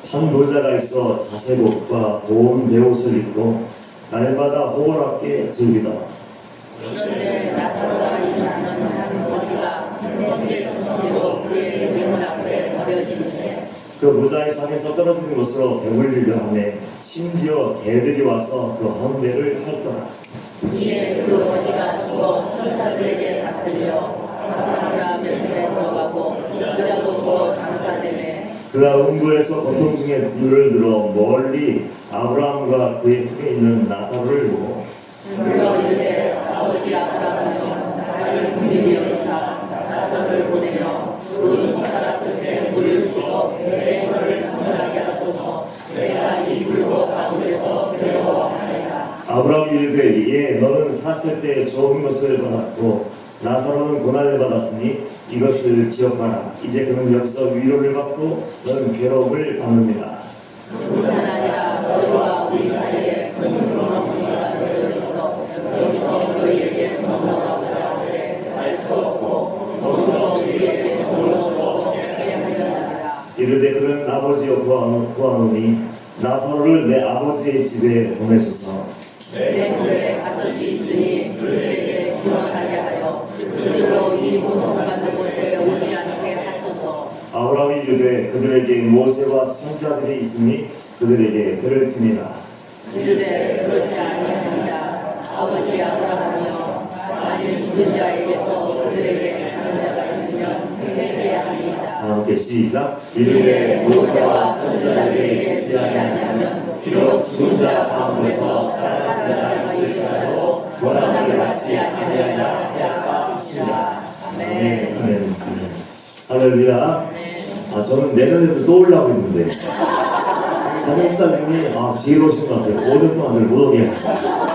한 노자가 있어 자색옷과 고운 베옷을 입고 날마다 호월하게 즐기다. 그런데 나사로가 일하는 한 거지가 번개 주성으로 그의 문 앞에 버려진 채 그 무자의 산에서 떨어진 곳으로 배불리려 하매 심지어 개들이 와서 그 헌대를 핥더라. 이에 그 거지가 죽어 천사들에게 받들려 아브라함 곁에 들어가고 여자도 죽어 장사되매 그가 음부에서 고통 중에 눈을 들어 멀리 아브라함과 그의 품에 있는 나사로를 보고 물러 이르되 아버지 아브라함이여 나를 긍휼히 여기사 나사로를 보내며 그 손가락 끝에 물을 주어 내 혀를 상하게 하소서. 내가 이 불꽃 가운데서 괴로워하리라. 아브라함이 이르되 예 너는 샀을 때 좋은 것을 받았고 나사로는 고난을 받았으니 이것을 기억하라. 이제 그는 여기서 위로를 받고 너는 괴로움을 받느니라. 뿐만 아니라 너희와 우리 사이에 금으로 무늬가 놓여 있어 여기서 너희에게 넘어가 보자 하되 할 수 없고 거기서 우리에게 넘어가고 그래 하려니라. 이르되 그는 아버지여 구하노니 나사로를 내 아버지의 집에 보내소서. 내 굴에 가섯이 있으니 그들에게 증언하게 하여 그들로 이 고통받는 곳에 오지 않게 하소서. 아브라함이 이르되 그들에게 모세와 선지자들이 있으니 그들에게 들을 테니라. 이르되 그렇지 아니하니라. 아버지 아브라함이여 만일 죽은 자에게서 그들에게 가는 자가 있으면 그에게 하리이다. 함께 시작. 이르되 모세와 선지자들에게 지지 아니하면 비록 죽은 자 가운데서 살아가는 자가 있을지라도 고난을 받지 아니하리라 하시니라. 아멘. 아멘. 할렐루야. 저는 내년에도 또 오려고 했는데 담임 목사님이 지혜로우신 것 같아요. 5년 동안 저를 못 오게 하셨어요.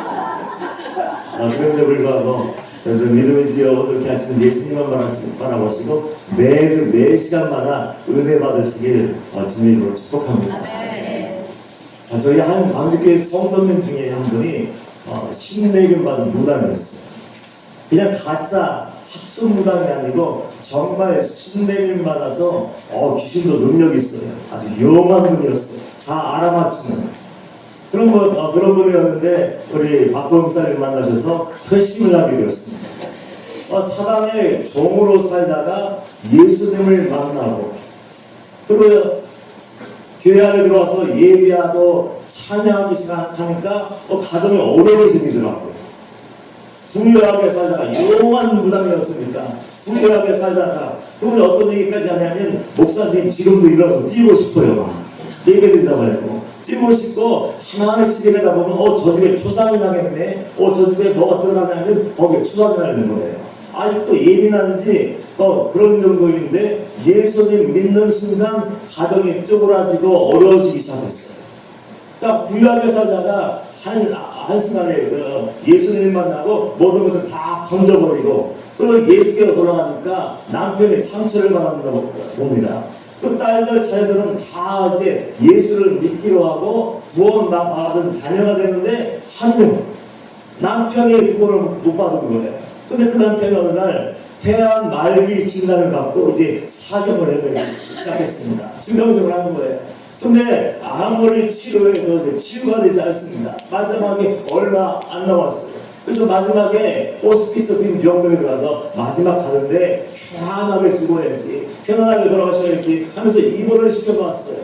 그런데 불구하고 믿음의 지혜로 그렇게 하시는 예수님만 바라보시고 매주 매 시간마다 은혜 받으시길 주님으로 축복합니다. 저희 한 광주교회 성도님 중에 한 분이 신내림 받은 무당이었어요. 그냥 가짜 학습 무당이 아니고 정말 신내림 받아서 귀신도 능력 있어요. 아주 용한 분이었어요. 다 알아맞추는 그런 분이었는데 우리 박범 목사님 만나셔서 회심을 하게 되었습니다. 사단의 종으로 살다가 예수님을 만나고 그리고 교회 안에 들어와서 예배하고 찬양하기 시작하니까 가정에 어려움이 생기더라고요. 부유하게 살다가 용한 무당이었으니까 부유하게 살다가 그분이 어떤 얘기까지 하냐면 목사님 지금도 일어나서 뛰고 싶어요. 막 예배드린다고 했고 뛰고 싶고 하나하나 집에 가다 보면 저 집에 초상이 나겠네. 저 집에 뭐가 들어가냐면 거기에 초상이 나는 거예요. 아직도 예민한지 그런 정도인데 예수님 믿는 순간 가정이 쪼그라지고 어려워지기 시작했어요. 그러니까 부유하게 살다가 한순간에 예수님 만나고 모든 것을 다 던져버리고 그리고 예수께로 돌아가니까 남편이 상처를 받았다고 봅니다. 그 딸들 자녀들은 다 이제 예수를 믿기로 하고 구원 받은 자녀가 되는데 한 명 남편이 구원을 못 받은 거예요. 근데 그 남편이 어느 날 폐암 말기 진단을 받고 이제 사경을 시작했습니다. 중감생을 한 거예요. 근데 아무리 치료해도 치유가 되지 않습니다. 마지막에 얼마 안 남았어요. 그래서 마지막에 호스피스 빈 병동에 들어가서 마지막 가는데 편안하게 죽어야지, 편안하게 돌아가셔야지 하면서 입원을 시켜봤어요.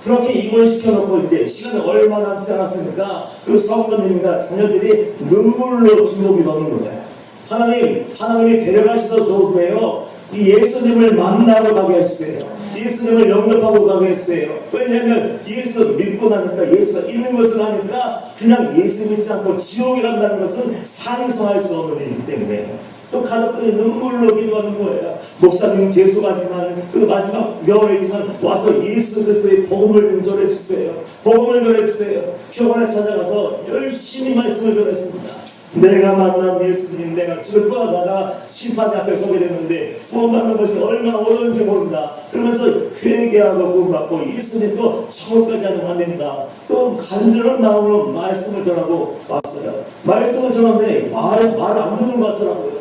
그렇게 입원시켜놓고 이제 시간이 얼마 남지 않았으니까 그 성도님과 자녀들이 눈물로 주먹이 넣는 거예요. 하나님이 데려가셔도 좋은데요. 이 예수님을 만나러 가게 해주세요. 예수님을 영접하고 가게 했어요. 왜냐하면 예수 믿고 나니까 예수가 있는 것을 하니까 그냥 예수 믿지 않고 지옥에 간다는 것은 상상할 수 없는 일이기 때문에 또 가족들이 눈물로 기도하는 거예요. 목사님 죄송하지만 그 마지막 명월이지만 와서 예수 그리스도의 복음을 좀 전해주세요. 복음을 전해주세요. 병원에 찾아가서 열심히 말씀을 전했습니다. 내가 만난 예수님, 내가 죽을 뻔하다가 심판 앞에 서게 됐는데 구원받는 것이 얼마나 어려운지 모른다. 그러면서 회개하고 구원받고 예수님도 천국까지 하면 안 된다. 또 간절한 마음으로 말씀을 전하고 왔어요. 말씀을 전하는데 말을 안 듣는 것 같더라고요.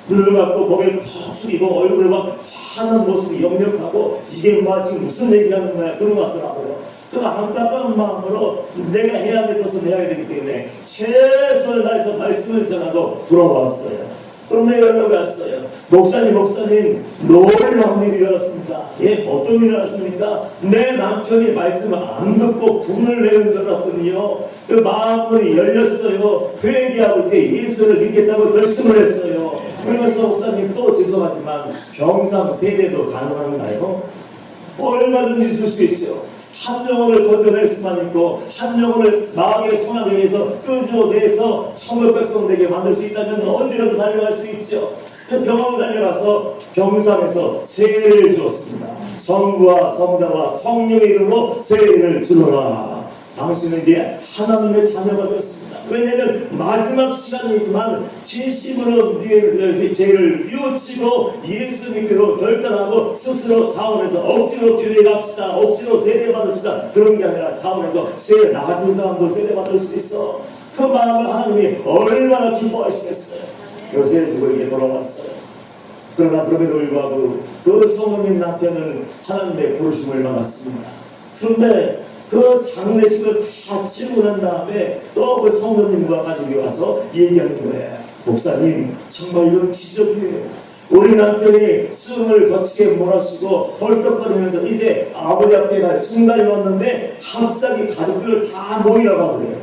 눈을 감고 고개를 푹 숙이고 얼굴에 막 환한 모습이 역력하고 이게 지금 무슨 얘기하는 거야 그런 것 같더라고요. 그 안타까운 마음으로 내가 해야 될 것은 해야 되기 때문에 최선을 다해서 말씀을 전하고 돌아왔어요. 그런데 연락이 왔어요. 목사님 놀라운 일이 일어났습니다. 예, 어떤 일이 일어났습니까? 내 남편이 말씀을 안 듣고 분을 내는 줄 알았더니요, 그 마음문이 열렸어요. 회개하고 이제 예수를 믿겠다고 결심을 했어요. 그러면서 목사님, 또 죄송하지만 병상 세례도 가능한가요? 얼마든지 줄 수 있죠. 한 영혼을 건져낼 수만 있고 한 영혼을 마음의 소망에 의해서 끄집어내서 천국 백성 되게 만들 수 있다면 언제라도 달려갈 수 있죠. 그 병원에 달려가서 병상에서 세례를 주었습니다. 성부와 성자와 성령의 이름으로 세례를 주노라. 당신은 이제 하나님의 자녀가 되었습니다. 왜냐하면 마지막 시간이지만 진심으로 죄를 뉘우치고 예수 믿기로 결단하고 스스로 자원해서 억지로 교회 갑시다, 억지로 세례 받읍시다, 그런 게 아니라 자원해서 세례 나 같은 사람도 세례 받을 수 있어. 그 마음을 하나님이 얼마나 기뻐하시겠어요. 요새 주고에게 돌아왔어요. 그러나 그럼에도 불구하고 그 성모님 남편은 하나님의 부르심을 받았습니다. 그런데 그 장례식을 다 치르고 난 다음에 또 그 성도님과 가족이 와서 얘기하는 거예요. 목사님, 정말 이건 기적이에요. 우리 남편이 숨을 거치게 몰아쉬고 헐떡거리면서 이제 아버지 앞에 갈 순간이 왔는데 갑자기 가족들을 다 모이라고 하더래요.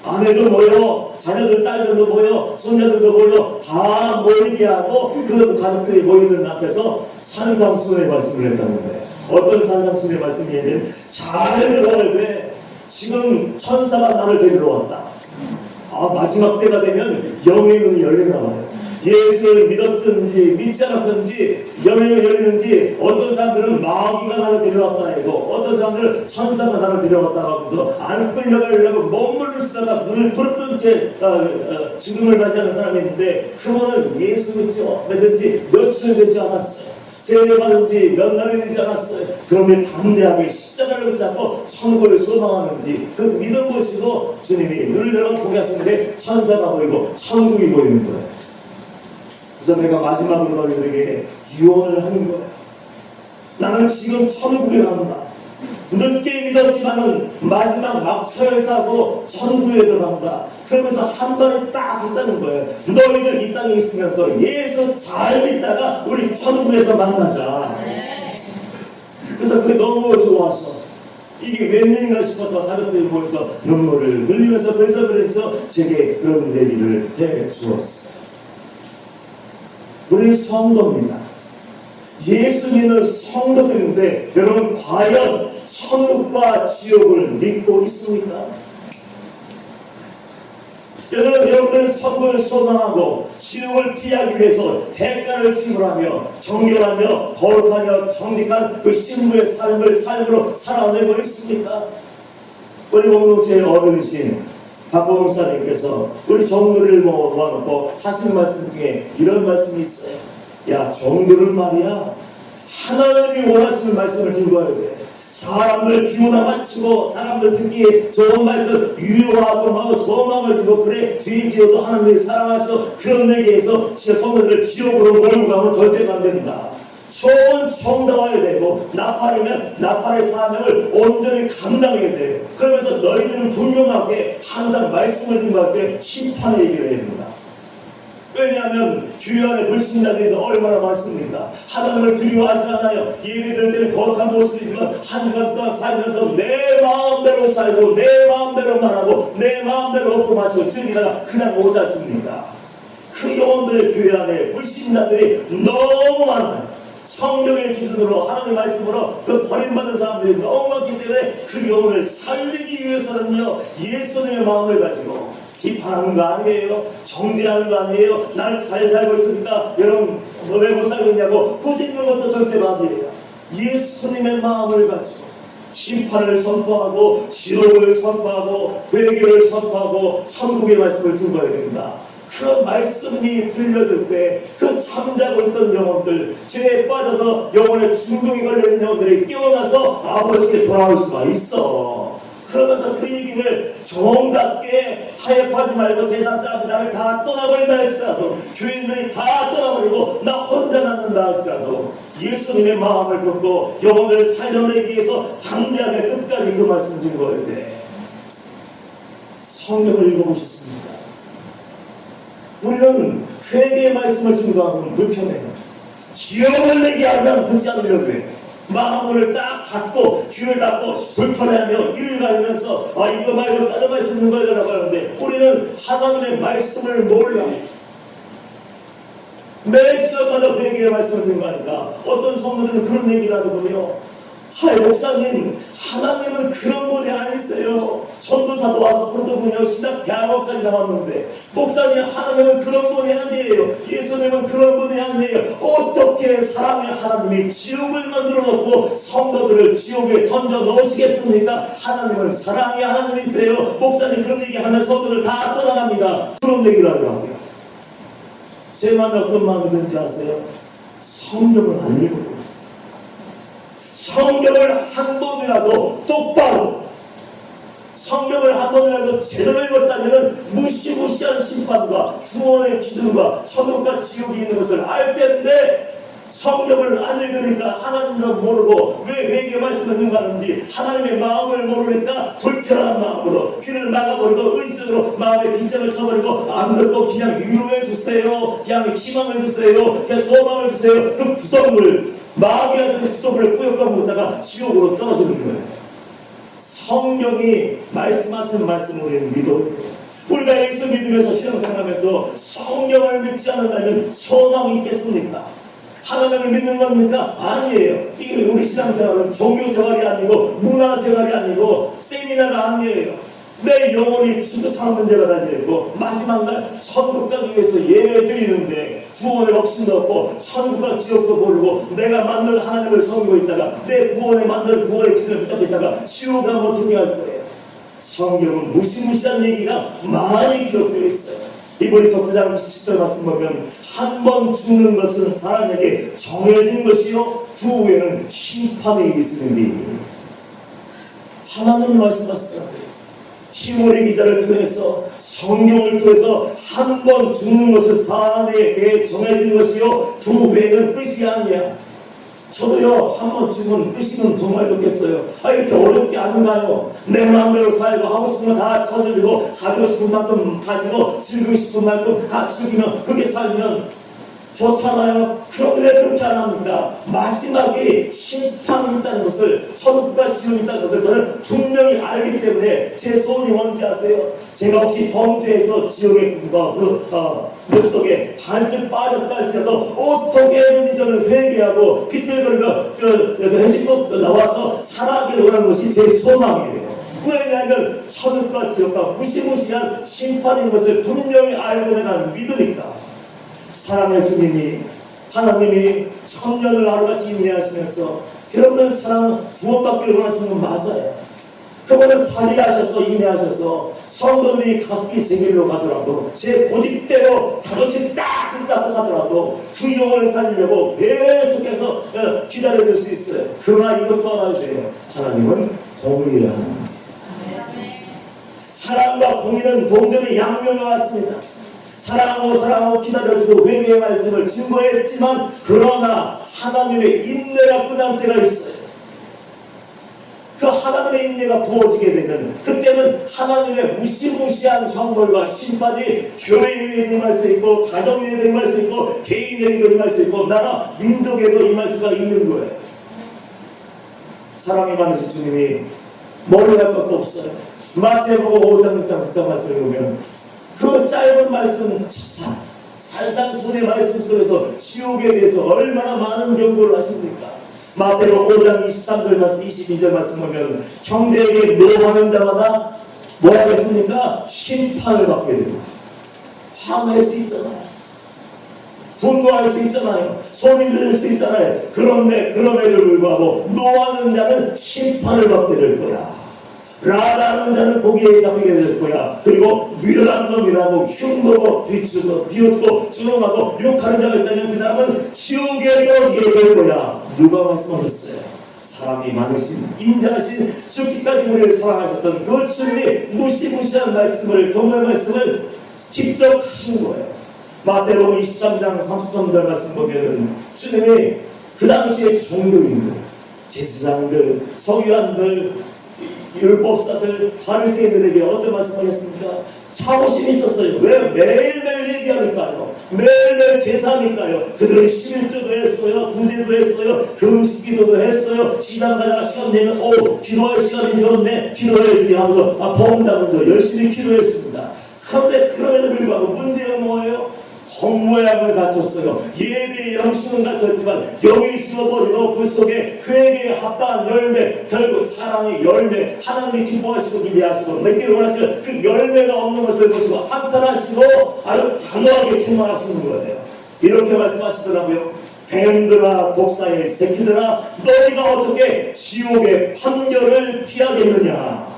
아내도 모여, 자녀들, 딸들도 모여, 손자들도 모여, 다 모이게 하고 그 가족들이 모이는 앞에서 산상수훈의 말씀을 했다는 거예요. 어떤 산상수훈의 말씀이냐면, 잘 들어야 돼. 지금 천사가 나를 데리러 왔다. 마지막 때가 되면 영의 눈이 열리나 봐요. 예수를 믿었든지 믿지 않았든지 영의 눈이 열리는지, 어떤 사람들은 마귀가 나를 데려왔다 하고 어떤 사람들은 천사가 나를 데려왔다 하면서 안 끌려가려고 몸부림치다가 눈을 부릅뜬 채 죽음을 맞이하는 사람이 있는데, 그분은 예수 믿지 며칠 되지 않았어요. 세례받은 지 몇 날이 되지 않았어요. 그런데 담대하게 십자가를 붙잡고 천국을 소망하는지 그 믿음 보시고 주님이 눈을 열어 보게 하시는데 천사가 보이고 천국이 보이는 거예요. 그래서 내가 마지막으로 너희들에게 유언을 하는 거예요. 나는 지금 천국에 간다. 늦게 믿었지만은 마지막 막차를 타고 천국에 들어간다. 그러면서 한 번을 딱 했다는 거예요. 너희들 이 땅에 있으면서 예수 잘 믿다가 우리 천국에서 만나자. 그래서 그게 너무 좋아서 이게 웬일인가 싶어서 가족들이 모여서 눈물을 흘리면서 그래서 제게 그런 얘기를 해 주었어요. 우리 성도입니다. 예수 믿는 성도들인데 여러분, 과연 천국과 지옥을 믿고 있습니까? 여러분들은 천국을 소망하고 지옥을 피하기 위해서 대가를 지불하며 정결하며 거룩하며 정직한 그 신부의 삶으로 살아내고 있습니까? 우리 공동체의 어른이신 박보영 목사님께서 우리 정도를 모아놓고 하시는 말씀 중에 이런 말씀이 있어요. 야, 정도는 말이야, 하나님이 원하시는 말씀을 들고 와야 돼. 사람들 기운나 맞추고 사람들 듣기에 좋은 말씀 유효하고 하고 소망을 주고, 그래 주의 지어도 하나님이 사랑하셔, 그런 얘기에서 성도들을 지옥으로 몰고 가면 절대로 안 된다. 좋은 정당화해야 되고, 나팔이면 나팔의 사명을 온전히 감당해야 돼. 그러면서 너희들은 분명하게 항상 말씀을 증거할 때 심판의 얘기를 해야 됩니다. 왜냐하면 교회 안에 불신자들이 얼마나 많습니까? 하나님을 두려워하지 않아요. 예배 드릴 때는 거룩한 모습이지만 한 주간 동안 살면서 내 마음대로 살고 내 마음대로 말하고 내 마음대로 먹고 마시고 즐기다가 그냥 오지 않습니까? 그 영혼들의 교회 안에 불신자들이 너무 많아요. 성령의 기준으로 하나님의 말씀으로 그 버림받은 사람들이 너무 많기 때문에 그 영혼을 살리기 위해서는요, 예수님의 마음을 가지고 비판하는 거 아니에요. 정죄하는 거 아니에요. 나는 잘 살고 있으니까 여러분 왜 못 살고 있냐고 꾸짖는 것도 절대로 아니에요. 예수님의 마음을 가지고 심판을 선포하고 지옥을 선포하고 회개를 선포하고 천국의 말씀을 증거해야 됩니다. 그 말씀이 들려줄 때 그 잠자고 있던 영혼들, 죄에 빠져서 영혼의 중독이 걸리는 영혼들이 깨어나서 아버지께 돌아올 수가 있어. 그러면서 그 얘기를 정답게 타협하지 말고 세상 사람들이 나를 다 떠나버린다 할지라도 교인들이 다 떠나버리고 나 혼자 남는다 할지라도 예수님의 마음을 품고 영혼을 살려내기 위해서 당대하게 끝까지 그 말씀 증거할 때 성경을 읽어보셨습니까? 우리는 회개의 말씀을 증거하면 불편해요. 지옥을 내게 하면 듣지 않으려고 해요. 마음을 딱 닫고 귀를 닫고 불편해하며 이를 가리면서 이거 말고 다른 말씀 있는 거라고 하는데 우리는 하나님의 말씀을 몰라. 매 시간마다 회개의 말씀을 증거하니까 어떤 성도들은 그런 얘기를 하더군요. 목사님, 하나님은 그런 분이 아니세요. 전도사도 와서 그러더군요. 신학 대학원까지 나왔는데 목사님, 하나님은 그런 분이 아니에요. 예수님은 그런 분이 아니에요. 어떻게 사랑의 하나님이 지옥을 만들어 놓고 성도들을 지옥에 던져 넣으시겠습니까? 하나님은 사랑의 하나님이세요. 목사님 그런 얘기하면 성도들 다 떠나갑니다. 그런 얘기를 하더라고요. 제 마음에 어떤 마음이 드는지 아세요? 성경을 안 읽어요. 성경을 한 번이라도 똑바로, 성경을 한 번이라도 제대로 읽었다면 무시무시한 심판과 구원의 기준과 천국과 지옥이 있는 것을 알 텐데 성경을 안 읽으니까 하나님도 모르고 왜 회개 말씀을 능가하는지 하나님의 마음을 모르니까 불편한 마음으로 귀를 막아버리고 의식으로 마음에 빗장을 쳐버리고 안 듣고 그냥 위로해 주세요, 그냥 희망을 주세요, 그냥 소망을 주세요. 그 구성을 마귀가 그 구성을 꾸역꾸역 먹다가 지옥으로 떨어지는 거예요. 성경이 말씀하시는 말씀을 우리는 믿어야 돼요. 우리가 예수 믿으면서 신앙생활하면서 성경을 믿지 않는다면 소망이 있겠습니까? 하나님을 믿는 겁니까? 아니에요. 이게 우리 신앙생활은 종교생활이 아니고 문화생활이 아니고 세미나가 아니에요. 내 영혼이 죽어사는 문제가 달려있고 마지막 날 천국 가기 위해서 예배 드리는데 구원의 확신도 없고 천국과 지옥도 모르고 내가 만든 하나님을 섬기고 있다가 내 구원에 만든 구원의 기준을 붙잡고 있다가 지옥 가면 어떻게 할 거예요? 성경은 무시무시한 얘기가 많이 기록되어 있어요. 이보리서 9장 17절 말씀 보면 한 번 죽는 것은 사람에게 정해진 것이요 그 후에는 심판이 있으니 하나님 말씀하시더라고요. 히브리 기자를 통해서 성경을 통해서 한 번 죽는 것은 사람에게 정해진 것이요 그 후에는 끝이 아니야. 저도요 한 번 죽으면 끝이면 정말 좋겠어요. 이렇게 어렵게 안 가요. 내 마음대로 살고 하고 싶은 거 다 쳐주고 가지고 싶은 만큼 가지고 즐기고 싶은 만큼 다 즐기면 그렇게 살면 좋잖아요. 그런데 왜 그렇게 안 합니까? 마지막에 심판이 있다는 것을, 천국과 지옥이 있다는 것을 저는 분명히 알기 때문에 제 소원이 뭔지 아세요? 제가 혹시 범죄해서 지옥의 물속에 반쯤 빠졌다 할지라도 어떻게든지 저는 회개하고 비틀거리며 회식도 나와서 살아가기를 원하는 것이 제 소망이에요. 왜냐하면 천국과 지옥과 무시무시한 심판인 것을 분명히 알고 내가 믿으니까. 사랑의 주님이 하나님이 천년을 하루같이 인내하시면서 여러분들 사랑 구원받기를 원하시는 건 맞아요. 그분은 자리하셔서 인내하셔서 성도들이 각기 제 길로 가더라도 제 고집대로 자존심 딱 붙잡고 사더라도 그 영혼을 살리려고 계속해서 기다려줄 수 있어요. 그러나 이것도 알아야 돼요. 하나님은 공의의 하나님. 사랑과 공의는 동전의 양면과 같습니다. 사랑하고 기다려주고 회개의 말씀을 증거했지만 그러나 하나님의 인내가 끝난 때가 있어요. 그 하나님의 인내가 부어지게 되면 그때는 하나님의 무시무시한 형벌과 심판이 교회에 임할 수 있고 가정에 임할 수 있고 개인에게도 임할 수 있고 나라 민족에도 임할 수가 있는 거예요. 사랑이 많으신 주님이 머리할 것도 없어요. 마태복음 5장 6장 10장 말씀을 보면 그 짧은 말씀, 산산수훈의 말씀 속에서 지옥에 대해서 얼마나 많은 경고를 하십니까? 마태복음 5장 23절 말씀, 22절 말씀 보면 형제에게 노하는 자마다 뭐라고 했습니까? 심판을 받게 됩니다. 화낼 수 있잖아요. 분노할 수 있잖아요. 소리 지를 수 있잖아요. 그런데 그럼에도 불구하고 노하는 자는 심판을 받게 될 거야. 라라는 자는 고기에 잡히게 될 거야. 그리고 미련한 놈이라고 흉보고 비추고 비웃고 주름하고 욕하는 자가 있다면 그 사람은 지옥에 떨어지게 될 거야. 누가 말씀하셨어요? 사랑이 많으신 인자하신 죽기까지 우리를 사랑하셨던 그 주님의 무시무시한 말씀을 경고의 말씀을 직접 하신 거예요. 마태복음 23장 33절 말씀 보면은 주님이 그 당시에 종교인들, 제사장들, 서기관들, 율법사들, 바리새인들에게 어떤 말씀을 했습니까? 자부심이 있었어요. 왜? 매일매일 예비하니까요. 매일매일 제사하니까요. 그들은 11조도 했어요. 구제도 했어요. 금식기도도 했어요. 시간 가다가 시간 되면 기도할 시간이 되었네. 기도해야지 하면서 범자분도 열심히 기도했습니다. 그런데 그럼에도 불구하고 문제가 뭐예요? 겉모양을 갖췄어요. 예배의 영신은 갖췄지만 영이 죽어버리고 그 속에 그에게 합당한 열매, 결국 사랑의 열매, 하나님이 기뻐하시고 기대하시고 맺기를 원하시는 그 열매가 없는 것을 보시고 한탄하시고 아주 단호하게 책망하시는 거예요. 이렇게 말씀하시더라고요. 뱀들아 독사의 새끼들아 너희가 어떻게 지옥의 판결을 피하겠느냐.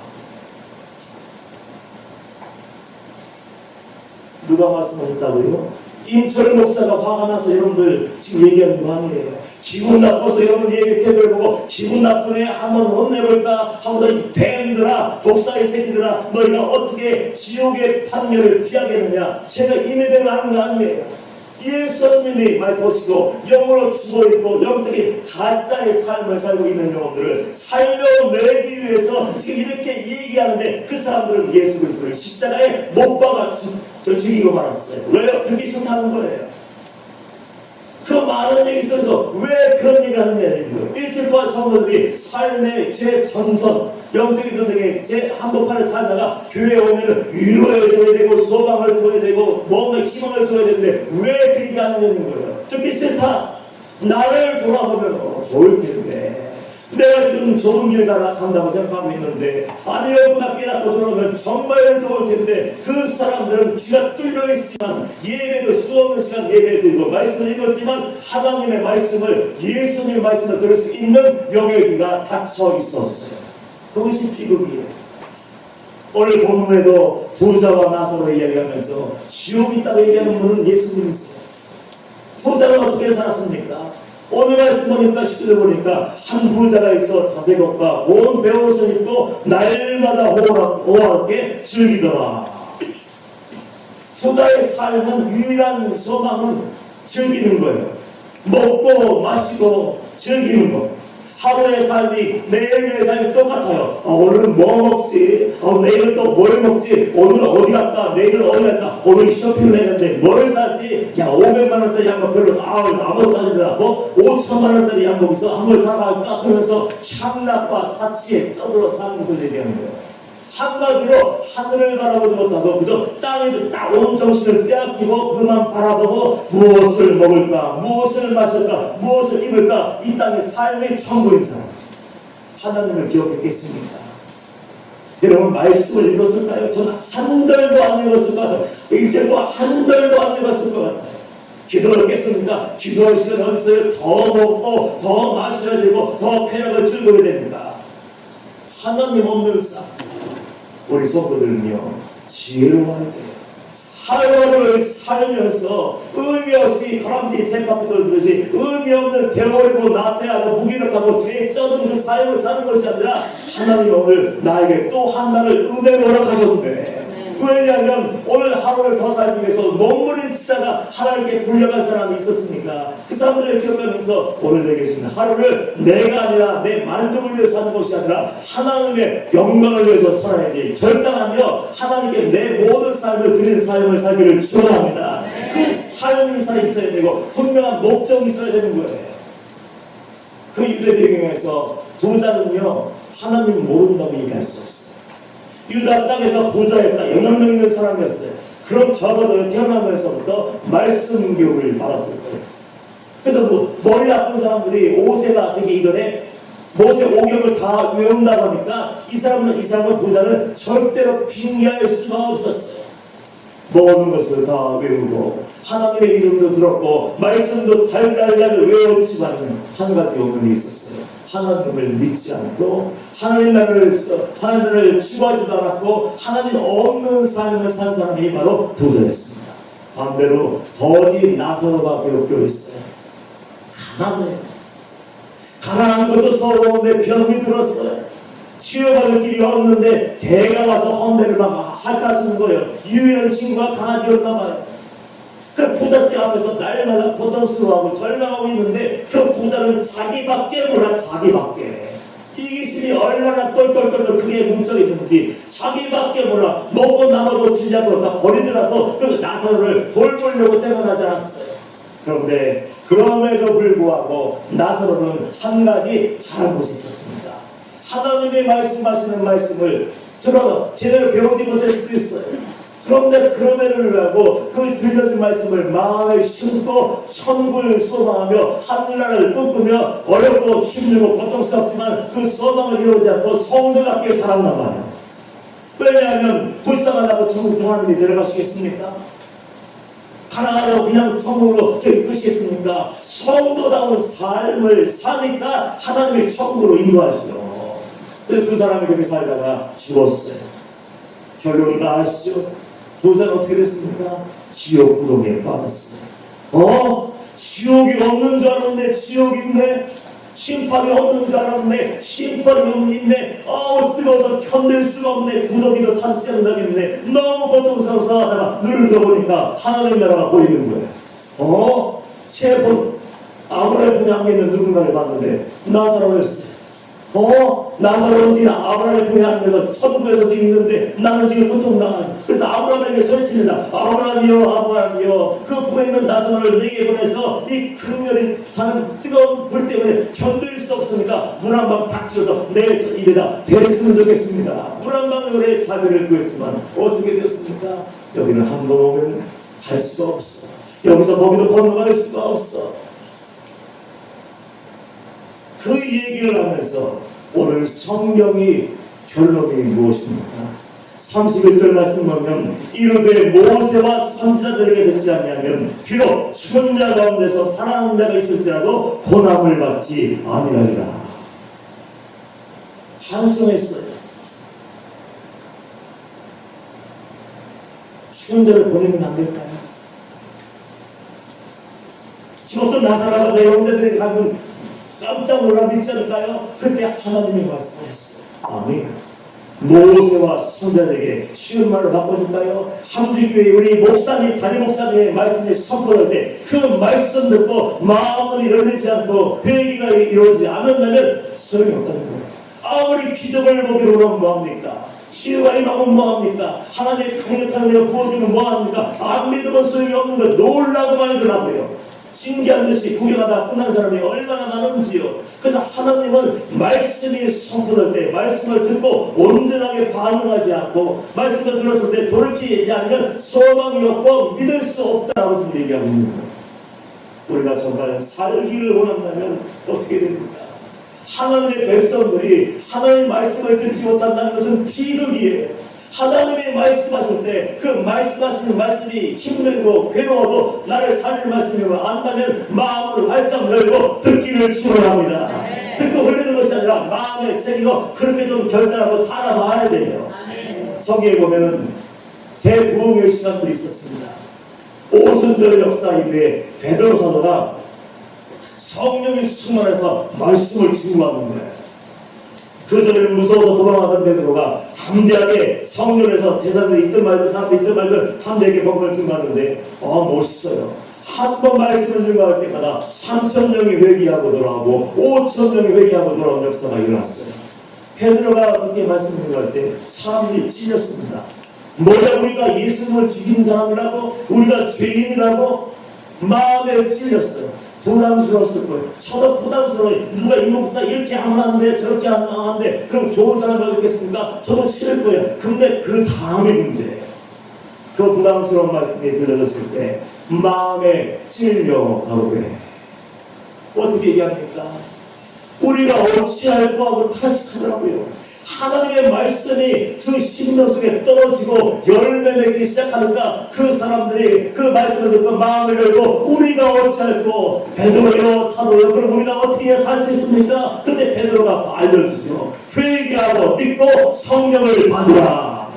누가 말씀하셨다고요? 임철 목사가 화가 나서 여러분들 지금 얘기하는 거 아니에요. 기분 나빠서 여러분 얘기 태도를 보고 기분 나쁘네 한번 혼내볼까 하면서 이 뱀들아 독사의 새끼들아 너희가 어떻게 지옥의 판결을 피하겠느냐. 제가 임의대로 하는 거 아니에요. 예수님이 말씀하시고 영으로 죽어있고 영적인 가짜의 삶을 살고 있는 영혼들을 살려내기 위해서 지금 이렇게 얘기하는데 그 사람들은 예수 그리스도를 십자가에 못 박아 죽이고 말았어요. 왜요? 듣기 싫다는 거예요. 그 많은 얘기 속에서 왜 그런 얘기를 하느냐는 거예요. 일주일 동안 성도들이 삶의 재전선, 영적인 전쟁에 재한복판에 살다가 교회에 오면은 위로해줘야 되고 소망을 줘야 되고 뭔가 희망을 줘야 되는데 왜 그렇게 하느냐는 거예요. 듣기 싫다. 나를 돌아보면 좋을 텐데 내가 지금 좋은 길 간다고 생각하고 있는데 아니었구나 깨닫고 들어오면 정말 좋을 텐데 그 사람들은 귀가 뚫려 있지만 예배도 수없는 시간 예배 드리고 말씀을 읽었지만 하나님의 말씀을 예수님의 말씀을 들을 수 있는 영역이가 닫혀 있었어요. 그것이 비극이에요. 오늘 본문에도 부자와 나사로 이야기하면서 지옥이 있다고 얘기하는 분은 예수님이세요. 부자는 어떻게 살았습니까? 오늘 말씀 보니까 10절에 보니까 한 부자가 있어 자색옷과 온 베옷을 입고 날마다 호화롭게 즐기더라. 부자의 삶은 유일한 소망은 즐기는 거예요. 먹고 마시고 즐기는 거. 하루의 삶이 매일매일 삶이 똑같아요. 오늘은 뭐 먹지? 내일은 또 뭘 먹지? 오늘은 어디 갈까? 내일은 어디 갈까? 오늘 쇼핑을 했는데 뭘 사지? 야 500만원짜리 양복 별로 아무것도 아니다. 5천만원짜리 양복 있어? 한번 사갈까? 그러면서 향락과 사치에 쩌들어 사는 것을 얘기하는 거예요. 한마디로 하늘을 바라보지 못하고 그저 땅에 딱 온 정신을 빼앗기고 그만 바라보고 무엇을 먹을까, 무엇을 마실까, 무엇을 입을까, 이 땅의 삶의 천국인 사람. 하나님을 기억했겠습니까? 여러분 말씀을 읽었을까요? 저는 한 절도 안 읽었을 것 같아요. 일절도 한 절도 안 읽었을 것 같아요. 기도를 깼습니까? 기도할 시간 어디 있어요? 더 먹고 더 마셔야 되고 더 쾌락을 즐거워야 됩니다. 하나님 없는 삶. 우리 성도들은요 지혜로워야 돼요. 하루를 살면서 의미 없이 다람쥐 jet바퀴 돌듯이 의미 없는 배워리고 나태하고 무기력하고 죄에 쩌든 그 삶을 사는 것이 아니라 하나님 오늘 나에게 또 한 날을 은혜로 허락하셨는데 왜냐하면 오늘 하루를 더 살기 위해서 몸부림치다가 하나님께 불려간 사람이 있었으니까 그 사람들을 기억하면서 오늘 내게 주신 하루를 내가 아니라 내 만족을 위해서 사는 것이 아니라 하나님의 영광을 위해서 살아야지 결단하며 하나님께 내 모든 삶을 드리는 삶을 살기를 축원합니다. 그 삶이 있어야 되고 분명한 목적이 있어야 되는 거예요. 그 유대 배경에서 부자는요 하나님 모른다고 얘기할 수 없어요. 유다 땅에서 부자였다. 영향력 있는 사람이었어요. 그럼 적어도 태어나면서부터 말씀 교육을 받았을 거예요. 그래서 머리 나쁜 사람들이 5세가 되기 이전에 모세 5경을 다 외운다고 하니까 이 사람은 부자는 절대로 빙의할 수가 없었어요. 모든 것을 다 외우고 하나님의 이름도 들었고 말씀도 달달달 외웠지만 한 가지 요건이 있었어요. 하나님을 믿지 않고 하나님 나라를 추구하지도 않았고 하나님 없는 삶을 산 사람이 바로 부자였습니다. 반대로 더디 나사로가 기록되어 있어요. 가난해요. 가난한 것도 서러운데 병이 들었어요. 치료받을 길이 없는데 개가 와서 헌배를 막 핥아주는 거예요. 유일한 친구가 강아지였나 봐요. 그 부잣집 앞에서 날마다 고통스러워하고 절망하고 있는데 그 부자는 자기밖에 몰라. 자기밖에. 이기심이 얼마나 똘똘똘똘 크게 뭉쳐있는지 자기밖에 몰라. 먹고 남아도 주지 않고 다 버리더라도 그 나사로를 돌보려고 생각하지 않았어요. 그런데 그럼에도 불구하고 나사로는 한 가지 잘한 곳이 있었습니다. 하나님의 말씀하시는 말씀을 들어 제대로 배우지 못할 수도 있어요. 그런데 그럼에도 불구하고 그 들려준 말씀을 마음에 심고 천국을 소망하며 하늘나라를 꿈꾸며 어렵고 힘들고 고통스럽지만 그 소망을 이루지 않고 성도답게 살았단 말이에요. 왜냐하면 불쌍하다고 천국 하나님이 데려가시겠습니까? 가난하다고 그냥 천국으로 이끄시겠습니까? 성도다운 삶을 사니까 하나님의 천국으로 인도하시죠. 그래서 그 사람이 그렇게 살다가 죽었어요. 결론은 다 아시죠? 부자는 어떻게 됐습니까? 지옥 구덩이에 빠졌습니다. 지옥이 없는 줄 알았는데 지옥인데, 심판이 없는 줄 알았는데 심판이 있네. 뜨거워서 견딜 수가 없네. 구덩이도 타지 않는다겠네. 너무 고통스러워서 하다가 눈을 들어보니까 하나님 나라가 보이는 거예요. 세번 아브라함 품에 있는 누군가를 봤는데 나사로였어요. 나사로는 아브라함의 품에 앉아서 천국에서 지금 있는데 나는 지금 고통당하죠. 그래서 아브라함에게 소리칩니다. 아브라함이여, 아브라함이여, 그 품에 있는 나사로를 내게 보내서 이 극렬히 타는 뜨거운 불 때문에 견딜 수 없으니까 물 한 방 탁 쥐어서 내 입에다 대했으면 좋겠습니다. 물 한 방울에 자비를 구했지만 어떻게 되었습니까? 여기는 한 번 오면 갈 수가 없어. 여기서 거기도 건너갈 수가 없어. 그 얘기를 하면서 오늘 성경이 결론이 무엇입니까? 31절 말씀 보면 이르되 모세와 선지자들에게 듣지 않냐면 비록 죽은 자 가운데서 살아난 자가 있을지라도 고난을 받지 아니하리라. 한정했어요. 죽은 자를 보내면 안 될까요? 지금 어떤 나사로가 내 형제들에게 가면 깜짝 놀라 믿지 않을까요? 그때 하나님이 말씀하셨어요. 아니, 모세와 선자들에게 쉬운 말로 바꿔줄까요? 함주교회 우리 목사님, 담임 목사님의 말씀이 선포할 때 그 말씀 듣고 마음을 열리지 않고 회개가 이루어지지 않는다면 소용이 없다는 거예요. 아무리 기적을 보기로는 뭐합니까? 시우가 임하면 뭐합니까? 하나님의 강력한 은혜가 부어지면 뭐합니까? 안 믿으면 소용이 없는 거 놀라고 말더라고요. 신기한 듯이 구경하다 끝난 사람이 얼마나 많은지요. 그래서 하나님은 말씀이 선포될 때 말씀을 듣고 온전하게 반응하지 않고 말씀을 들었을 때 돌이키지 않으면 소망이 없고 믿을 수 없다라고 지금 얘기하고 있는 거예요. 우리가 정말 살기를 원한다면 어떻게 됩니까? 하나님의 백성들이 하나님의 말씀을 듣지 못한다는 것은 비극이에요. 하나님이 말씀하실 때 그 말씀하시는 말씀이 힘들고 괴로워도 나를 살릴 말씀을 안다면 마음을 활짝 열고 듣기를 축원합니다. 듣고 흘리는 것이 아니라 마음에 새기고 그렇게 좀 결단하고 살아봐야 돼요. 성경에 보면은 대부흥의 시간들이 있었습니다. 오순절 역사 이후에 베드로 사도가 성령이 충만해서 말씀을 증거하는 거예요. 그전에는 무서워서 도망하던 베드로가 담대하게 성전에서 제사장들이 있든 말든 사람들이 있든 말든 담대하게 복음을 증거하는데 멋있어요. 한 번 말씀을 증거할 때마다 3,000명이 회개하고 돌아오고 5,000명이 회개하고 돌아온 역사가 일어났어요. 베드로가 그렇게 말씀 증거할 때 사람들이 찔렸습니다. 뭐야, 우리가 예수님을 죽인 사람이라고? 우리가 죄인이라고? 마음에 찔렸어요. 부담스러웠을 거예요. 저도 부담스러워요. 누가 이 목사 이렇게 하면 안 돼, 저렇게 하면 안 돼. 그럼 좋은 사람 받겠습니까? 저도 싫을 거예요. 근데 그 다음에 문제예요. 그 부담스러운 말씀이 들려졌을 때 마음에 찔려가오되 어떻게 얘기합니까? 우리가 어찌할까 하고 탄식하더라고요. 하나님의 말씀이 그 심령 속에 떨어지고 열매 맺기 시작하니까 그 사람들이 그 말씀을 듣고 마음을 열고 우리가 어찌할꼬? 베드로요, 사도요, 그럼 우리가 어떻게 살 수 있습니까? 근데 베드로가 알려주죠. 회개하고 믿고 성령을 받으라.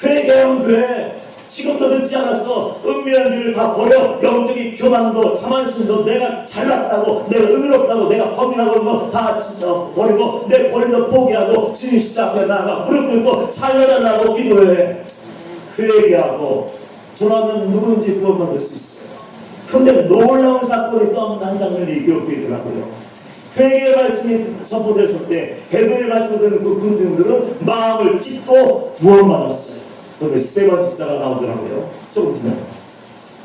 회개하면 돼. 지금도 늦지 않았어. 은밀한 일을 다 버려. 영적인 교만도 자만심도 내가 잘났다고, 내가 의롭다고, 내가 범인하고 거다 버리고 내 권리도 포기하고 주님 십자가 앞에 나아가 무릎 꿇고 살려달라고 기도해. 그 얘기하고 돌아오면 누구든지 구원받을 수 있어요. 그런데 놀라운 사건이 또 한 장면이 기록되어 있더라고요. 회개의 말씀이 선포됐을 때 베드로의 말씀을 듣는 그 군중들은 마음을 찢고 구원받았어요. 그런데 스데반 집사가 나오더라고요. 조금 지나요.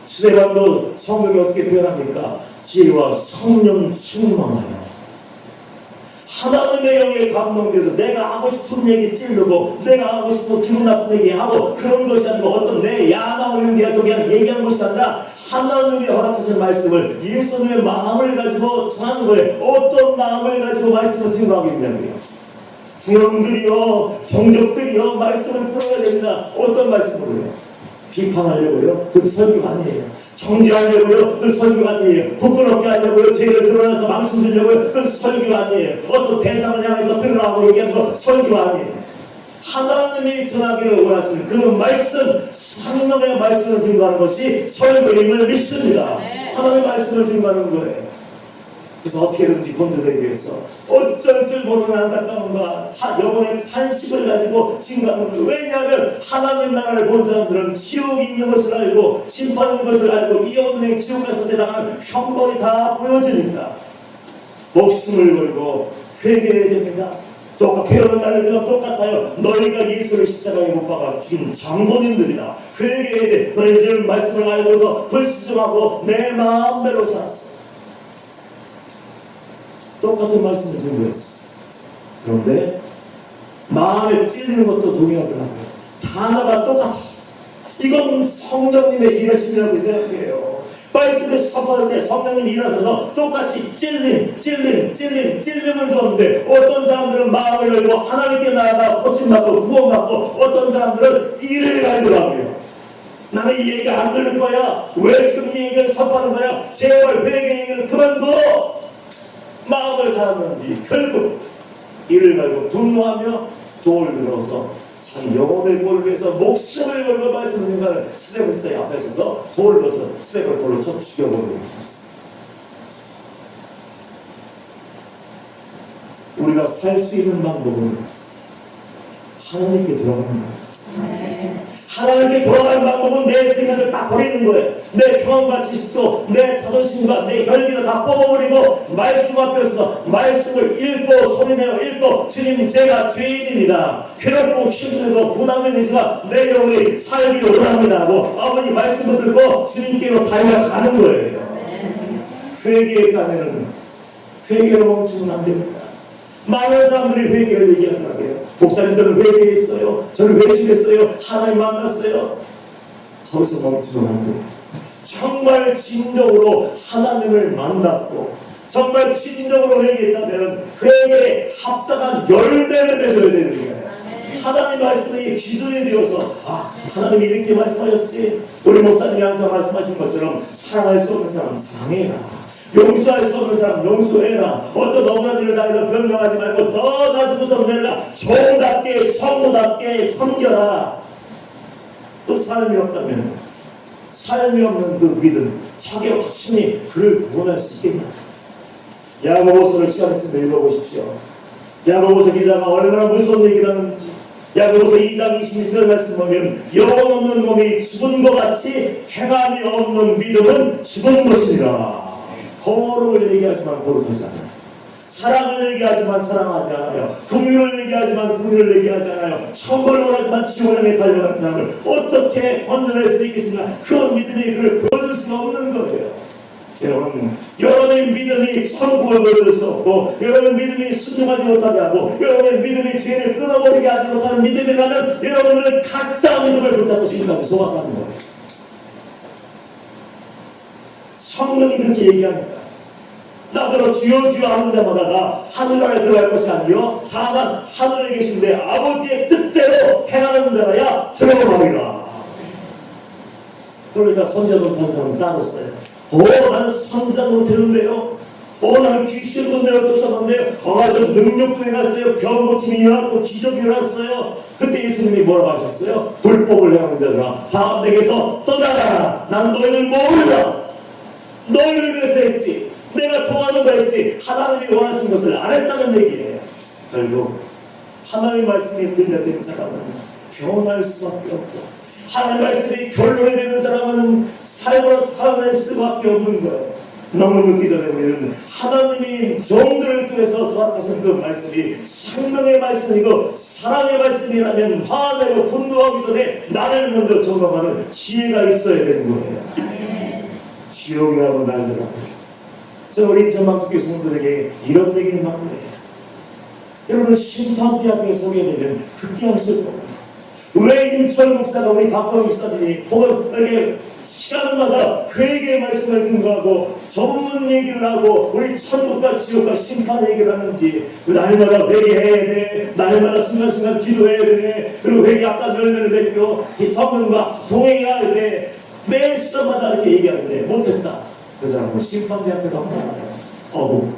스데반도 성경이 어떻게 표현합니까? 지혜와 성령이 충만하여 하나님의 영에 감동돼서 내가 하고 싶은 얘기 찌르고 내가 하고 싶은 기분 나쁜 얘기 하고 그런 것이 아니고 어떤 내 야망을 위해서 그냥 얘기한 것이 아니라 하나님이 허락하신 말씀을 예수님의 마음을 가지고 전하는 거예요. 어떤 마음을 가지고 말씀을 증거하고 있냐고요. 부형들이요, 종족들이요, 말씀을 들어야 됩니다. 어떤 말씀으로요? 비판하려고요? 그 설교가 아니에요. 정죄하려고요? 그 설교가 아니에요. 부끄럽게 하려고요? 죄를 드러나서 망신 주려고요? 그 설교가 아니에요. 어떤 대상을 향해서 드러나고 얘기하는 거 설교가 아니에요. 하나님이 전하기를 원하시는 그 말씀, 성령의 말씀을 증거하는 것이 설교임을 믿습니다. 하나님의 말씀을 증거하는 거예요. 그래서 어떻게든지 건져내기 위해서 어쩔 줄 모르는 안타까움과 영혼의 탄식을 가지고 증거하는 거예요. 왜냐하면 하나님 나라를 본 사람들은 지옥이 있는 것을 알고 심판 있는 것을 알고 이 영혼의 지옥 갔을 때 당하는 형벌이 다 보여지니까 목숨을 걸고 회개해야 됩니다. 똑같아. 표현은 다르지만 똑같아요. 너희가 예수를 십자가에 못 박아 죽인 장본인들이다. 회개해야 돼. 너희들은 말씀을 알고서 불순종하고 내 마음대로 살았어. 똑같은 말씀을 증거했어. 그런데 마음에 찔리는 것도 동일하더라고요. 단어가 똑같아. 이건 성령님의 일하심이라고 생각해요. 말씀을 선포할 때 성령님이 일하셔서 똑같이 찔림을 주었는데 어떤 사람들은 마음을 열고 하나님께 나아가 고침받고 구원받고 어떤 사람들은 이를 갈더라고요. 나는 이 얘기가 안 들릴 거야. 왜 지금 이 얘기를 선포하는 거야? 제발 회개 얘기를 그만둬. 마음을 달았는지 결국 이를 갈고 분노하며 돌을 들어서 자기 영혼의 구원을 위해서 목숨을 걸고 말씀을 전하는 스데반의 앞에 서서 돌을 들어서 스데반을 돌로 쳐 죽여버리고 우리가 살 수 있는 방법은 하나님께 돌아가는 거예요. 하나님께 돌아가는 방법은 내 생각을 다 버리는 거예요. 내 경험과 지식도 내 자존심과 내 혈기도 다 뽑아버리고 말씀 앞에서 말씀을 읽고 소리내어 읽고 주님 제가 죄인입니다. 괴롭고 힘들고 부담이 되지만 내 영혼이 살기를 원합니다 하고 아버지 말씀을 들고 주님께로 달려가는 거예요. 회개에 가면은 회개를 멈추면 안 됩니다. 많은 사람들이 회개를 얘기하더라고요. 목사님 저는 회개했어요. 저는 회심했어요. 하나님 만났어요. 거기서 멈추면 안 돼요. 정말 진정으로 하나님을 만났고 정말 진정으로 회개했다면 회개에 합당한 열매를 맺어야 되는 거예요. 하나님 말씀이 기준이 되어서 하나님이 이렇게 말씀하셨지. 우리 목사님이 항상 말씀하신 것처럼 사랑할 수 없는 사람 사랑해라. 용서할 수 없는 사람 용서해라. 어떤 억울한 일을 당해도 변명하지 말고 더 낮은 구성 내라. 종답게 성도답게 섬겨라. 또 삶이 없다면 삶이 없는 그 믿음 자기 확신이 그를 구원할 수 있겠냐. 야고보서를 시간 있으면 읽어보십시오. 야고보서 기자가 얼마나 무서운 얘기를 하는지. 야고보서 2장 26절 말씀 보면 영혼 없는 몸이 죽은 것 같이 행함이 없는 믿음은 죽은 것이니라. 거룩을 얘기하지만 거룩하지 않아요. 사랑을 얘기하지만 사랑하지 않아요. 긍휼을 얘기하지만 긍휼을 얘기하지 않아요. 천국을 원하지만 지옥을 향해 달려가는 사람을 어떻게 건져낼 수 있겠습니까? 그 믿음이 그를 보여줄 수가 없는 거예요. 여러분, 여러분의 믿음이 천국을 보여줄 수 없고 여러분의 믿음이 순종하지 못하게 하고 여러분의 믿음이 죄를 끊어버리게 하지 못하는 믿음이라면 여러분들은 가짜 믿음을 붙잡고 지금까지 속아서 하는 거예요. 성령이 그렇게 얘기합니다. 나더러 주여 주여 하는 자마다 다 하늘나라에 들어갈 것이 아니요 다만 하늘에 계신데 아버지의 뜻대로 행하는 자라야 들어가리라. 그러니까 선지자 못한 사람은 따졌어요. 나는 선지자 못했는데요. 나는 귀신도 내가 쫓아갔는데 저 능력도 일어났어요. 병 고침이 일어났고 기적이 일어났어요. 그때 예수님이 뭐라고 하셨어요? 불법을 행하는 자들아 다 내게서 떠나가라. 난 너희를 몰라. 너희를 위해서 했지. 내가 좋아하는 거 했지. 하나님이 원하신 것을 안 했다는 얘기예요. 결국 하나님의 말씀이 들려진 사람은 변할 수밖에 없고 하나님의 말씀이 결론이 되는 사람은 삶으로 살아낼 수밖에 없는 거예요. 너무 늦기 전에 우리는 하나님이 종들을 통해서 도와주신 그 말씀이 생명의 말씀이고 사랑의 말씀이라면 화내고 분노하기 전에 나를 먼저 점검하는 지혜가 있어야 되는 거예요. 지옥에 가면 날더라고요. 저 우리 전망주교 성도들에게 이런 얘기를 하는 거예요. 여러분 심판대 앞에 서게 되면 그때 하실 겁니다. 왜 임철 목사가 우리 박광 목사님이 혹은 이렇게 시간마다 회개의 말씀을 증거하고 전문 얘기를 하고 우리 천국과 지옥과 심판 얘기를 하는지 날마다 회개해야 돼. 날마다 순간순간 기도해야 돼. 그리고 회개 앞단 열매를 맺고 성령과 동행해야 돼. 매 시간마다 이렇게 얘기하는데 못했다. 그 사람은 심판대 앞에 가면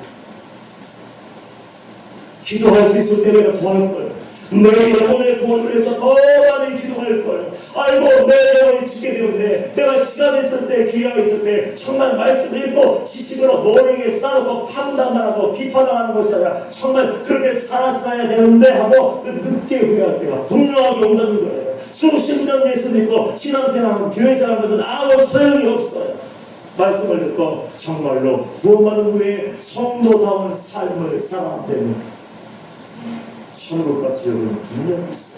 기도할 수 있을 때 내가 도와줄 걸. 내 영혼의 구원을 위해서 더 많이 기도할 걸. 아이고 내 영혼이 죽게 되는데 내가 시간 있을 때 기회가 있을 때 정말 말씀을 읽고 지식으로 머리에 쌓고 판단만 하고 비판하는 것이 아니라 정말 그렇게 살았어야 되는데 하고 늦게 후회할 때가 분명하게 온다는 거예요. 수십 년 예수 믿고 신앙생활하고 교회생활하는 것은 아무 소용이 없어요. 말씀을 듣고 정말로 구원받은 후에 성도다운 삶을 살아야 됩니다. 천국과 지옥은 분명히 있어요.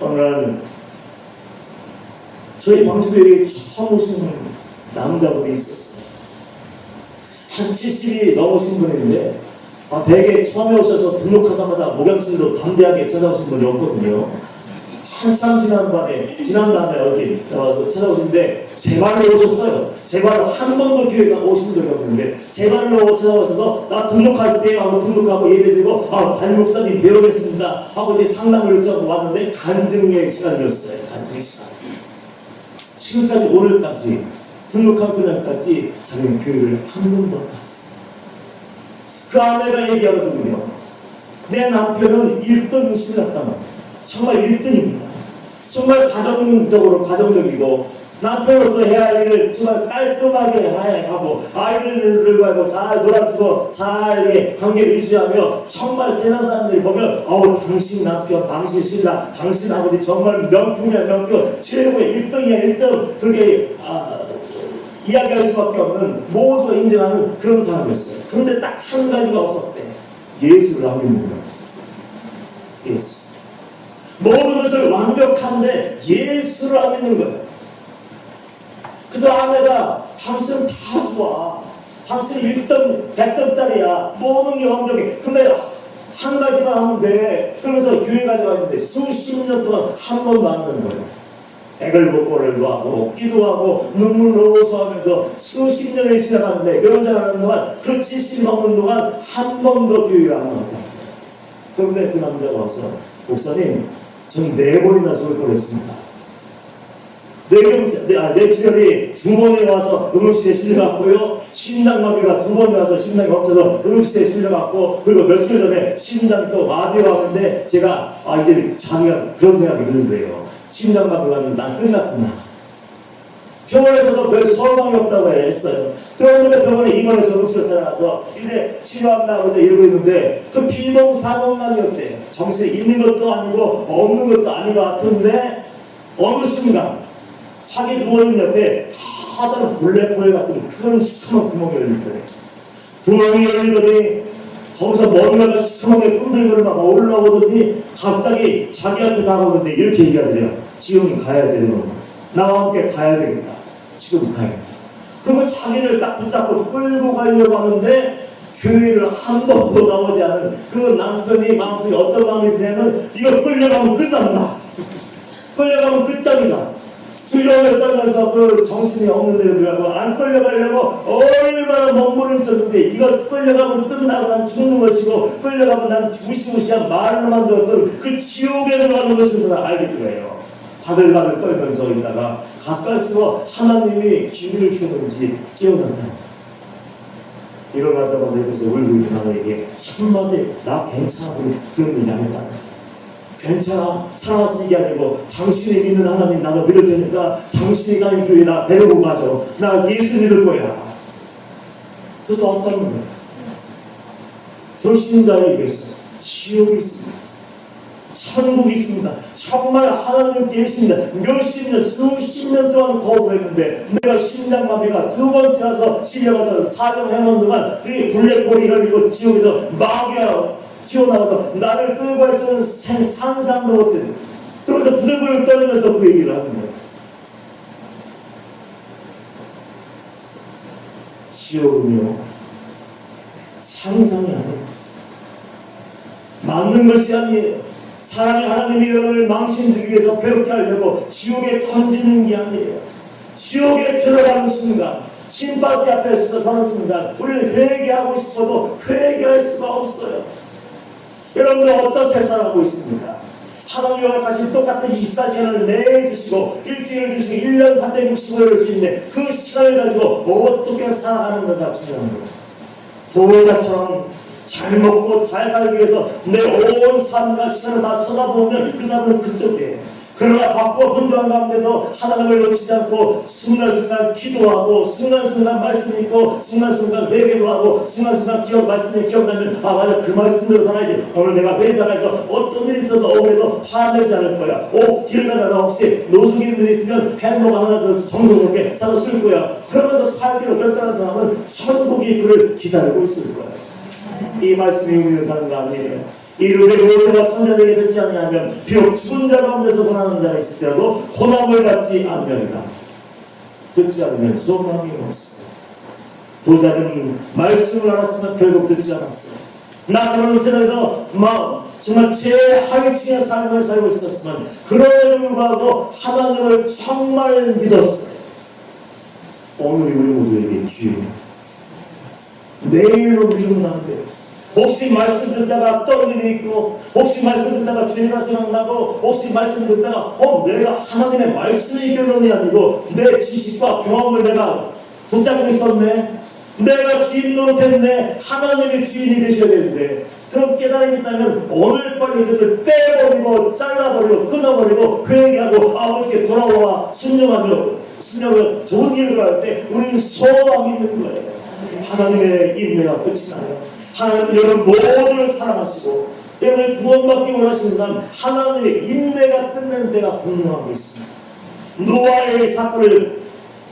어느 날 저희 방주교회에 처음 오신 남자분이 있었어요. 한 70이 넘으신 분인데 대개 처음에 오셔서 등록하자마자 목양실로 담대하게 찾아오신 분이 없거든요. 한참 지난 다음에 어디 찾아오시는데 제 발로 오셨어요. 제 발로 한 번도 교회 오신 적이 없는데 제 발로 찾아오셔서 나 등록할게 하고 등록하고 예배드리고 담임 목사님 배우겠습니다 하고 이제 상담을 요청하고 왔는데 간증의 시간이었어요. 간증의 시간. 지금까지 오늘까지 등록한 그날까지 자기는 교회를 한 번도 안 갔다. 그 아내가 얘기하거든요. 내 남편은 1등 신학가만 정말 1등입니다. 정말 가정적이고 남편으로서 해야 할 일을 정말 깔끔하게 하고 아이들과 잘 놀아주고 잘 관계를 유지하며 정말 세상 사람들이 보면 당신 남편, 당신 신랑, 당신 아버지 정말 명품이야 명품 최고의 1등이야 1등 그렇게 이야기할 수밖에 없는 모두가 인정하는 그런 사람이었어요. 그런데 딱 한 가지가 없었대. 예수를 안 믿는 거예요. 예수. 모든 것을 완벽한데 예수를 안 믿는 거예요. 그래서 아내가 당신은 다 좋아. 당신은 1점, 100점짜리야. 모든 게 완벽해. 근데 한 가지만 하면 돼. 그러면서 교회 가져왔는데 수십 년 동안 한 번도 안 하는 거예요. 애걸복걸을 하고 기도하고 눈물로 호소하면서 수십 년을 지나가는데 그런 생활하는 동안 그 70 넘는 동안 한 번도 교회를 안 나왔다. 그런데 그 남자가 와서 목사님 저는 4번이나 죽을 뻔했습니다. 내 출혈이 2번에 와서 응급실에 실려갔고요. 심장마비가 2번에 와서 심장이 멈춰서 응급실에 실려갔고 그리고 며칠 전에 심장이 또 마비가 왔는데 제가 이제 자기가 그런 생각이 드는 거예요. 심장마비가 왔는데 난 끝났구나. 병원에서도 별 소망이 없다고 했어요. 그런데 병원에 입원해서 응급실에 찾아가서 이제 치료한다고 이러고 있는데 그 비몽사몽간이었대요. 정신이 있는 것도 아니고 없는 것도 아닌 것 같은데 어느 순간 자기 누워있는 옆에 하다는 블랙홀 같은 큰 시커먼 구멍이 열리더래. 구멍이 열리더니 거기서 뭔가가 시커멓게 끈들거리고 막 올라오더니 갑자기 자기한테 다가오는데 이렇게 얘기하더래요. 지금 가야 되는 나와 함께 가야 되겠다. 지금 가야겠다. 그거 자기를 딱 붙잡고 끌고 가려고 하는데 교회를 한 번도 나오지 않은 그 남편이 마음속에 어떤 마음이 드냐면 이거 끌려가면 끝난다. 끌려가면 끝장이다. 두려움에 떨면서 그 정신이 없는 데로 들어가고 안 끌려가려고 얼마나 몸부림쳤는데 이거 끌려가면 끝나고 난 죽는 것이고 끌려가면 난 무시무시한 말로만 들었던 그 지옥에 들어가는 것을 알겠더래요. 바들바들 떨면서 있다가 가까스로 하나님이 기회를 주셨는지 깨어난다. 일어나자마자 옆에서 울고 있는 아내에게 한마디 나 괜찮아 그런 얘기 안 했다. 괜찮아 살아왔으니 게 아니고 당신이 믿는 하나님 나도 믿을 테니까 당신이 가는 교회 나 데리고 가죠. 나 예수 믿을 거야. 그래서 왔다는 거야. 불신자에게서 지옥이 있습니다. 천국이 있습니다. 정말 하나님 계십니다. 몇십 년, 수십 년 동안 거부했는데 내가 심장마비가 두 번째 와서 실려가서 사형 해먼 동안 그게 블랙홀이 열리고 지옥에서 마귀가 튀어나와서 나를 끌고 갈 줄은 상상도 못했는데 그러면서 부들부들 떨면서 그 얘기를 하는 거예요. 지옥은요 상상이 아니에요. 맞는 것이 아니에요. 사람이 하나님의 영을 망신주기 위해서 괴롭게 하려고 지옥에 던지는 게 아니에요. 지옥에 들어가는 순간, 신바퀴 앞에서 서는 순간 우리는 회개하고 싶어도 회개할 수가 없어요. 여러분들 어떻게 살아가고 있습니까? 하나님과 같이 똑같은 24시간을 내주시고 일주일을 주시고 1년 365일을 주시는데 그 시간을 가지고 어떻게 살아가는가가 중요한 거예요. 도자처럼 잘 먹고 잘 살기 위해서 내 온 삶과 시간을 다 쏟아부으면 그 사람은 그쪽이에요. 그러나 바쁘고 분주한 가운데도 하나님을 놓치지 않고 순간순간 기도하고 순간순간 말씀 읽고 순간순간 회개도 하고 순간순간 말씀이 기억나면 아 맞아 그 말씀대로 살아야지. 오늘 내가 회사에서 어떤 일이 있어도 억울해도 화내지 않을 거야. 길 가다가 혹시 노숙인들이 있으면 햄버거 하나 정성스럽게 사서 줄 거야. 그러면서 살기로 결단한 사람은 천국이 그를 기다리고 있을 거야. 이 말씀이 의미한다는 거 아니에요. 이르되 모세가 선자들에게 듣지 아니하면 비록 죽은 자 가운데서 선하는 자가 있을지라도 고난을 받지 않으리라. 듣지 않으면 소망이 없어요. 도자는 말씀을 알았지만 결국 듣지 않았어요. 나사로는 세상에서 정말 최하위층의 삶을 살고 있었지만 그럼에도 불구하고 하나님을 정말 믿었어요. 오늘이 우리 모두에게 기회입니다. 내일로 믿으면 안 돼요. 혹시 말씀 듣다가 떨림이 있고 혹시 말씀 듣다가 죄가 생각나고 혹시 말씀 듣다가 내가 하나님의 말씀이 결론이 아니고 내 지식과 경험을 내가 붙잡고 있었네. 내가 주인 노릇했네. 하나님의 주인이 되셔야 되는데 그런 깨달음이 있다면 오늘 빨리 그것을 빼버리고 잘라버리고 끊어버리고 회개하고 아버지께 돌아와 순종하며 좋은 일을 할 때 우리는 소망이 있는 거예요. 하나님의 인내가 끝이 나요. 하나님은 여러분 모두를 사랑하시고 여러분을 구원받기 원하시는 한 하나님의 인내가 끝나는 때가 분명하고 있습니다. 노아의 사건을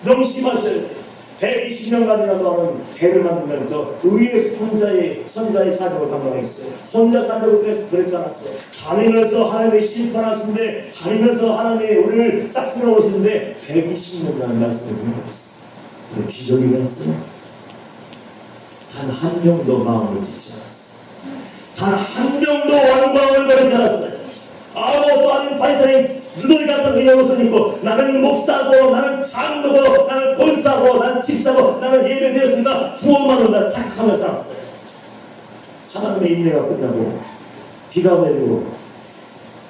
명심하셔야 돼요. 120년간이라도 하는 배를 만들면서 의의 선자의 사역을 감당했어요. 혼자 살려고 그랬지 않았어요. 다니면서 하나님의 심판하시는데 다니면서 하나님의 우리를 싹쓸어 오시는데 120년간 말씀을 듣는 거였어요. 근데 기적이 일어났어요. 단 한 명도 마음을 짓지 않았어요. 단 한 명도 완고함을 버리지 않았어요. 아무것도 아닌 바리새인 누더기 같은 의욕을 입고 나는 목사고 나는 장로고 나는 권사고 나는 집사고 나는 예배되었으니까 구원만 온다 착각하며 살았어요. 하나님의 인내가 끝나고 비가 내리고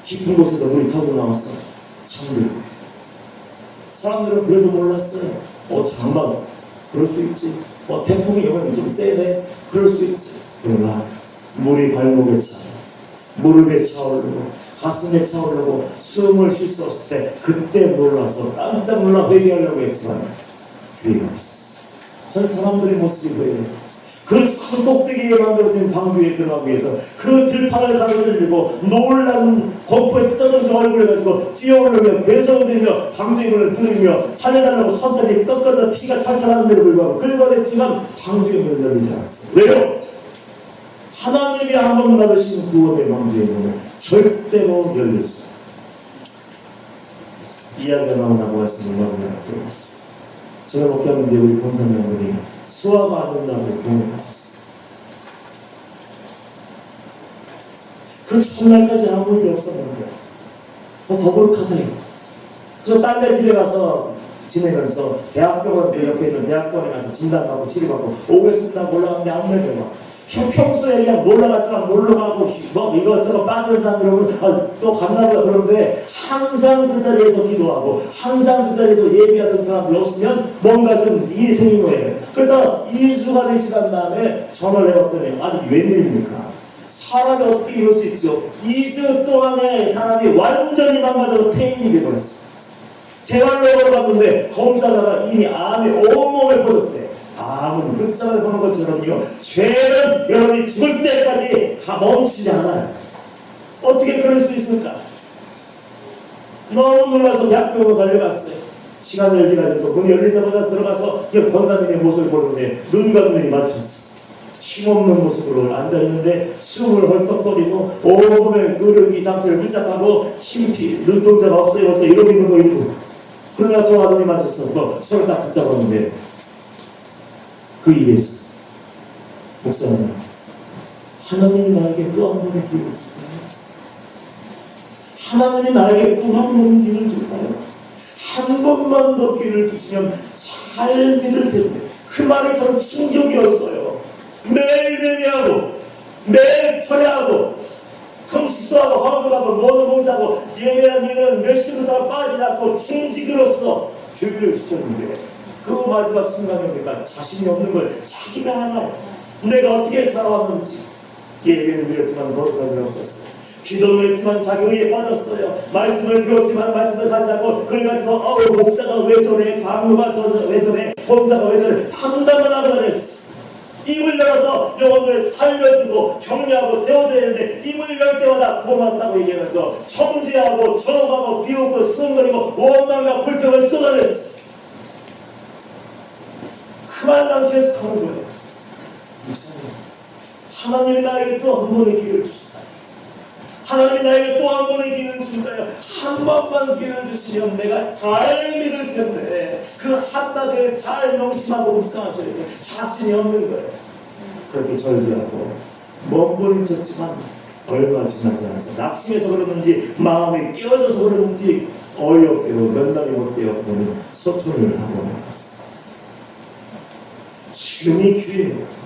깊은 곳에서 물이 터져 나와서 잠들고 사람들은 그래도 몰랐어요. 장마 그럴 수 있지. 태풍이 이번엔 좀 세네. 그럴 수 있어요. 그러나 물이 발목에 차, 무릎에 차오르고 가슴에 차오르고 숨을 쉴 수 없을 때 그때 놀라서 깜짝 놀라 회개하려고 했지만 회개가 없었어요. 전 사람들의 모습이 보여요. 그 산꼭대기에 만들어진 방주에 들어가기 위해서 그 들판을 가로질리고 놀란 공포에 쩌는 그 얼굴을 가지고 뛰어오르며 배성들며 방주의 문을 두드리며 살려달라고 손잡이 꺾어져 피가 찬찬하는데도 불구하고 긁어댔지만 방주의 문을 열리지 않았어요. 왜요? 하나님이 한번 닫으신 구원의 방주의 문은 절대로 열렸어요. 이야기가 나온다고 했으면 나오냐고요. 제가 목회하는데 우리 권사님들이 수화가 안 된다고 공을 하셨어요. 그 첫날까지 아무 일이 없었는데 더부룩하대요. 그래서 딴 데 집에 가서 지내면서 대학병원 그 옆에 있는 대학병원에 가서 진단받고 치료받고 오겠습니다 올라갔는데 안 내려와. 평소에 그냥 몰라봤으면 몰러 가고 뭐 이것저것 빠지는 사람들은 또 갔나보다 그런데 항상 그 자리에서 기도하고 항상 그 자리에서 예배하던 사람들이 없으면 뭔가 좀 일이 생긴 거예요. 그래서 2주가 지난 다음에 전화를 해봤더니 아니 웬일입니까? 사람이 어떻게 이럴 수 있죠? 2주 동안에 사람이 완전히 망가져서 폐인이 되어버렸어요. 재활로를 봤는데 검사다가 이미 암이 온몸에 퍼졌대. 암은 끝장을 보는 것처럼요. 죄는 여러분이 죽을 때까지 다 멈추지 않아요. 어떻게 그럴 수 있을까? 너무 놀라서 약병으로 달려갔어요. 시간을 기다려서 문 열리자마자 들어가서 권사님의 모습을 보는데 눈과 눈이 맞췄어요. 힘없는 모습으로 앉아있는데 숨을 헐떡거리고 온몸에 끄르기 장치를 붙잡고 힘피 눈동자가 없어요. 이러고 있는 거 이러고. 그러나 저와 눈이 맞췄어. 서로 딱 붙잡았는데 그 입에서 목사님 하나님이 나에게 또 한 번의 기회를 줄까요? 하나님이 나에게 또 한 번의 기회를 줄까요? 한 번만 더 기회를 주시면 잘 믿을 텐데. 그 말이 저는 충격이었어요. 매일 예배하고 매일 철야하고 금식도 하고 헌금하고 모든 봉사하고 예배한 일은 몇 시부터 빠지지 않고 충직으로서 교회를 시켰는데 그 마지막 순간에 보니까 자신이 없는 걸 자기가 알아요. 내가 어떻게 살아왔는지. 예배는 드렸지만 거룩한 일 없었어요. 기도를 했지만 자기 의에 빠졌어요. 말씀을 배웠지만 말씀을 살지 않고 그래가지고 목사가 왜 저래, 장로가 왜 저래, 봉사가 왜 저래 판단만 하고 다녔어. 입을 열어서 영혼을 살려주고 격려하고 세워줘야 되는데 입을 열 때마다 구원받다고 얘기하면서 정죄하고 조롱하고 비웃고 수근거리고 원망과 불평을 쏟아냈어. 그 말만 계속 하는 거예요. 하나님이 나에게 또 한 번의 기회를 주신다. 하나님이 나에게 또 한 번의 기회를 주신다요. 한 번만 기회를 주시면 내가 잘 믿을 텐데 그 한마디를 잘 명심하고 묵상하셔야 돼요. 자신이 없는 거예요. 그렇게 절규하고 먼 분이 졌지만 얼마 지나지 않았어요. 낙심해서 그러는지 마음이 끼어져서 그러는지 어이없게도 몇 달이 못 되어 보니 소천을 하고 있었어요. 지금이 기회예요.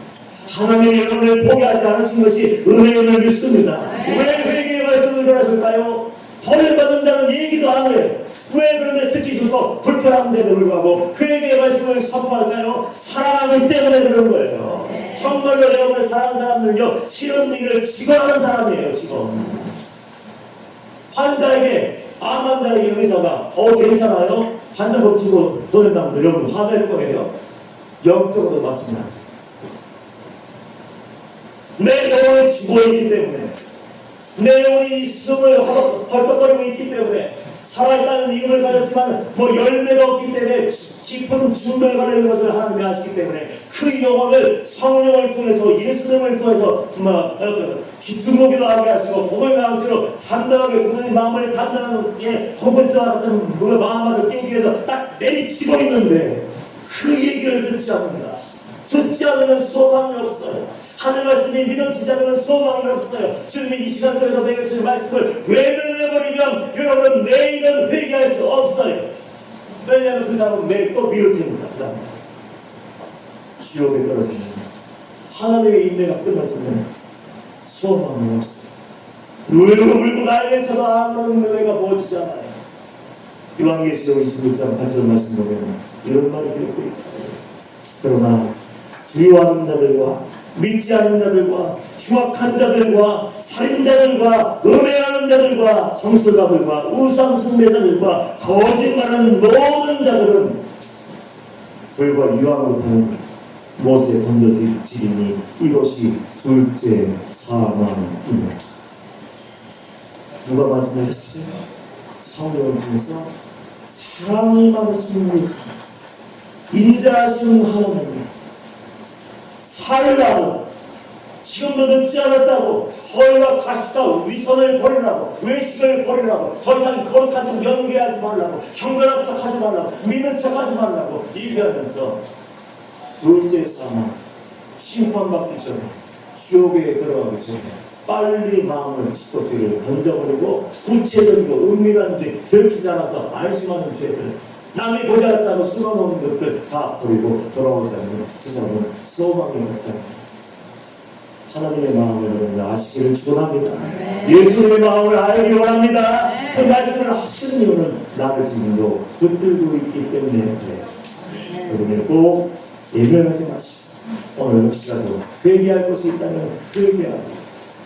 하나님이 여러분을 포기하지 않으신 것이 은혜임을 믿습니다. 왜 회개의 말씀을 전하실까요? 버림받은 자는 얘기도 안 해요. 왜 그런데 듣기 싫고 불편한데도 불구하고 그 회개의 말씀을 선포할까요? 사랑하기 때문에 그런 거예요. 정말로 여러분을 사랑하는 사람들은요, 치료는 얘기를 직원하는 사람이에요. 직원. 환자에게, 암 환자에게 의사가 괜찮아요? 환자 법치고 보낸다면 여러분 화낼 거예요. 영적으로 마찬가지. 내 영혼이 죽어있기 때문에, 내 영혼이 숨을 헐떡거리고 있기 때문에, 살아있다는 이름을 가졌지만 열매가 없기 때문에 깊은 중도에 걸리는 것을 하나님이 아시기 때문에 그 영혼을 성령을 통해서 예수님을 통해서 중보기도 하게 하시고 복음의 마음으로 단단하게 굳은 마음을 단단하게 컴퓨터 같은 마음을 깨기 위해서 딱 내리치고 있는데 그 얘기를 듣지 않는다. 듣지 않으면 소망이 없어요. 하늘 말씀이 믿어지지 않으면 소망이 없어요. 주님이 이 시간 통해서 내게 주신 말씀을 외면해버리면 여러분은 내일은 회개할 수 없어요. 왜냐하면 그 사람은 내일 또 미룰 테니까. 지옥에 떨어지면 하나님의 인내가 끝나지면 소망이 없어요. 울고 난리를 쳐도 아무런 은혜가 보여지지 않아요. 요한계시록 21장 8절 말씀 보면 이런 말이 기록되어 있어요. 그러나 두려워하는 자들과 믿지 않는 자들과 흉악한 자들과 살인자들과 음해하는 자들과 정술가들과 우상숭배자들과 거짓말하는 모든 자들은 불과 유황으로 타는 못에 던져지리니 이것이 둘째 사망이네. 누가 말씀하셨어요? 성령을 통해서 사랑이 많으신 예수, 인자하시는 하나님, 살라고, 지금도 늦지 않았다고, 허위와 가식과 위선을 버리라고, 외식을 버리라고, 더 이상 거룩한 척 연기하지 말라고, 경건한 척 하지 말라고, 믿는 척 하지 말라고 얘기하면서 둘째 사망, 심판받기 전에, 지옥에 들어가기 전에 빨리 마음을 짚고 죄를 던져버리고 구체적이고 은밀한 죄, 들키지 않아서 안심하는 죄들, 남이 보지 않았다고 숨어놓은 것들 다 버리고 돌아오지 않는 그 사람은 소망이 없다. 하나님의 마음을 여러분들 아시기를 축원합니다. 예수님의 마음을 알기를 원합니다. 그 말씀을 하시는 이유는 나를 지금도 붙들고 있기 때문에 그래요. 여러분들 꼭 예면하지 마시고 오늘 혹시라도 회개할 것이 있다면 회개하고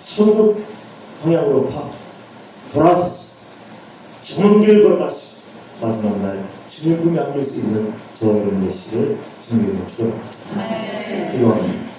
천국 방향으로 돌아서서 좋은 길 걸어가시고 마지막 날 주님 품에 안길 수 있는 저 여러분 되시기를 주님으로 축원합니다. 기도합니다.